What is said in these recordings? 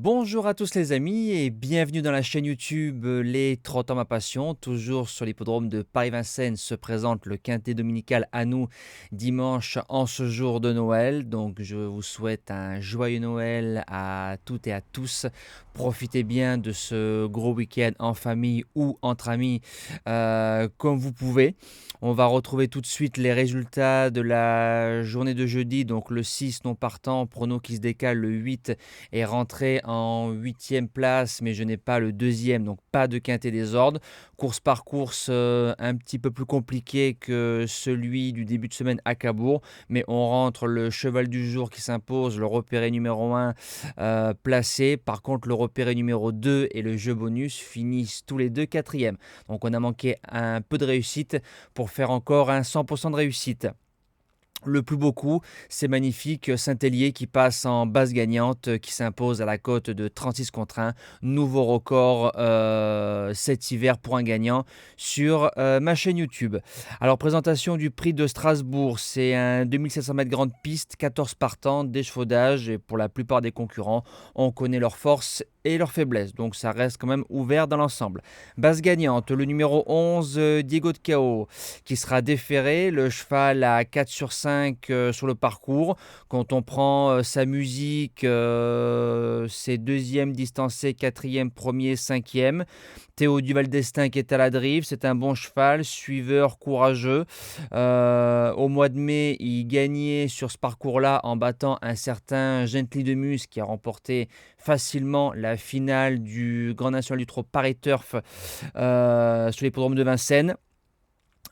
Bonjour à tous les amis et bienvenue dans la chaîne YouTube Les 30 ans ma passion. Toujours sur l'hippodrome de Paris-Vincennes se présente le quintet dominical à nous dimanche en ce jour de Noël. Donc je vous souhaite un joyeux Noël à toutes et à tous. Profitez bien de ce gros week-end en famille ou entre amis comme vous pouvez. On va retrouver tout de suite les résultats de la journée de jeudi. Donc le 6 non partant, prono qui se décale, le 8 est rentré en 8e place, mais je n'ai pas le deuxième, donc pas de quintet désordre. Course par course, un petit peu plus compliqué que celui du début de semaine à Cabourg, mais on rentre le cheval du jour qui s'impose, le repéré numéro 1 placé. Par contre, le repéré numéro 2 et le jeu bonus finissent tous les deux quatrième. Donc on a manqué un peu de réussite pour faire encore un 100% de réussite. Le plus beau coup, c'est magnifique, Saint-Hélier qui passe en base gagnante, qui s'impose à la cote de 36 contre 1. Nouveau record cet hiver pour un gagnant sur ma chaîne YouTube. Alors, présentation du prix de Strasbourg, c'est un 2700 mètres grande piste, 14 partants, d'échafaudage, et pour la plupart des concurrents, on connaît leurs forces et leurs faiblesses, donc ça reste quand même ouvert dans l'ensemble. Base gagnante, le numéro 11, Diego de Cao, qui sera déféré, le cheval à 4 sur 5 sur le parcours. Quand on prend sa musique, c'est deuxième distancé, quatrième, premier, cinquième. Théo Duval d'Estaing qui est à la drive, c'est un bon cheval, suiveur, courageux. Au mois de mai, il gagnait sur ce parcours-là en battant un certain Gently de Mus qui a remporté facilement la finale du Grand National du Trot Paris Turf sur l'hippodrome de Vincennes.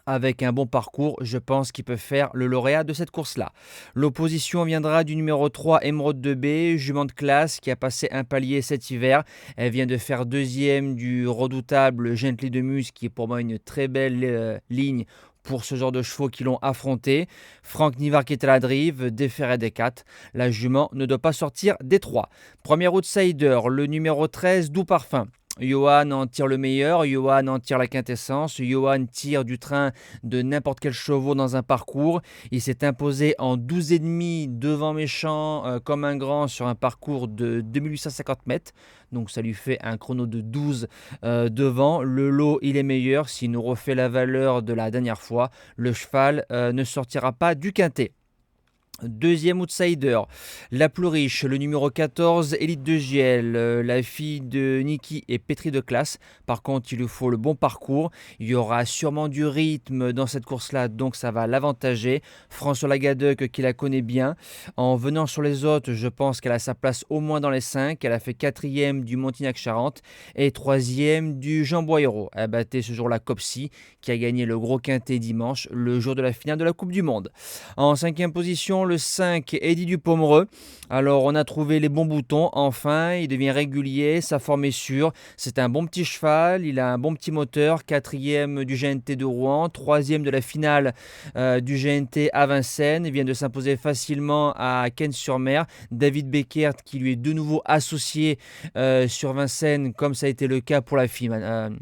Avec un bon parcours, je pense qu'il peut faire le lauréat de cette course-là. L'opposition viendra du numéro 3, Émeraude de B, jument de classe qui a passé un palier cet hiver. Elle vient de faire deuxième du redoutable Gently de Mus, qui est pour moi une très belle ligne pour ce genre de chevaux qui l'ont affronté. Franck Nivard qui est à la drive, déféré des 4. La jument ne doit pas sortir des 3. Premier outsider, le numéro 13, Doux Parfum. Johan en tire le meilleur, Johan en tire la quintessence, Johan tire du train de n'importe quel chevaux dans un parcours. Il s'est imposé en 12,5 devant Méchant comme un grand sur un parcours de 2850 mètres. Donc ça lui fait un chrono de 12 devant. Le lot, il est meilleur. S'il nous refait la valeur de la dernière fois, le cheval ne sortira pas du quintet. Deuxième outsider, la plus riche, le numéro 14, Élite de Giel. La fille de Niki est pétrie de classe. Par contre, il lui faut le bon parcours. Il y aura sûrement du rythme dans cette course-là, donc ça va l'avantager. François Lagadec, qui la connaît bien. En venant sur les autres, je pense qu'elle a sa place au moins dans les 5. Elle a fait 4e du Montignac-Charente et 3e du Jean Boyero. Elle battait ce jour-là Copsy, qui a gagné le gros quintet dimanche, le jour de la finale de la Coupe du Monde. En 5e position, le 5, Eddie Dupomereux. Alors, on a trouvé les bons boutons. Enfin, il devient régulier. Sa forme est sûre. C'est un bon petit cheval. Il a un bon petit moteur. 4e du GNT de Rouen. 3e de la finale du GNT à Vincennes. Il vient de s'imposer facilement à Cannes-sur-Mer. David Beckert, qui lui est de nouveau associé sur Vincennes, comme ça a été le cas pour la finale.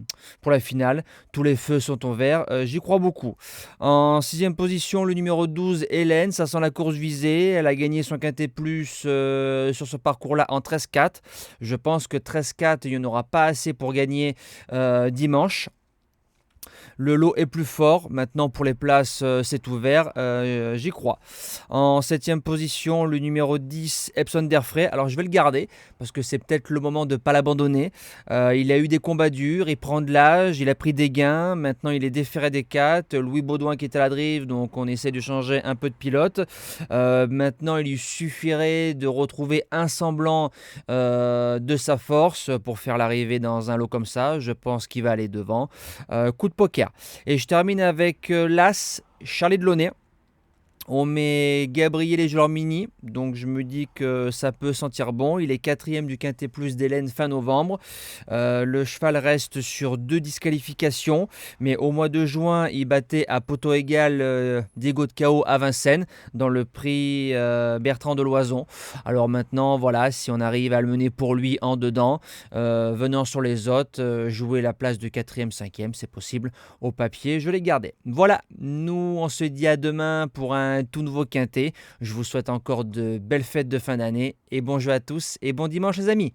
Tous les feux sont au vert. J'y crois beaucoup. En 6e position, le numéro 12, Hélène. Ça sent la course visée. Elle a gagné son quintet plus sur ce parcours-là en 13-4. Je pense que 13-4, il n'y en aura pas assez pour gagner dimanche. Le lot est plus fort. Maintenant, pour les places, c'est ouvert. J'y crois. En 7e position, le numéro 10, Epson Derfray. Alors, je vais le garder parce que c'est peut-être le moment de ne pas l'abandonner. Il a eu des combats durs. Il prend de l'âge. Il a pris des gains. Maintenant, il est déféré des 4. Louis Baudouin qui est à la drive. Donc, on essaie de changer un peu de pilote. Maintenant, il lui suffirait de retrouver un semblant de sa force pour faire l'arrivée dans un lot comme ça. Je pense qu'il va aller devant. Coup de poker. Et je termine avec l'As, Charlie Delaunay. On met Gabriel et Gelormini, donc je me dis que ça peut sentir bon. Il est 4e du Quintet Plus d'Hélène fin novembre. Le cheval reste sur 2 disqualifications, mais au mois de juin, il battait à poteau égal Diego de Cao à Vincennes dans le prix Bertrand de Loison. Alors maintenant, voilà, si on arrive à le mener pour lui en dedans, venant sur les autres, jouer la place de 4e, 5e, c'est possible. Au papier, je l'ai gardé. Voilà, nous on se dit à demain pour un tout nouveau quintet. Je vous souhaite encore de belles fêtes de fin d'année et bon jeu à tous et bon dimanche les amis.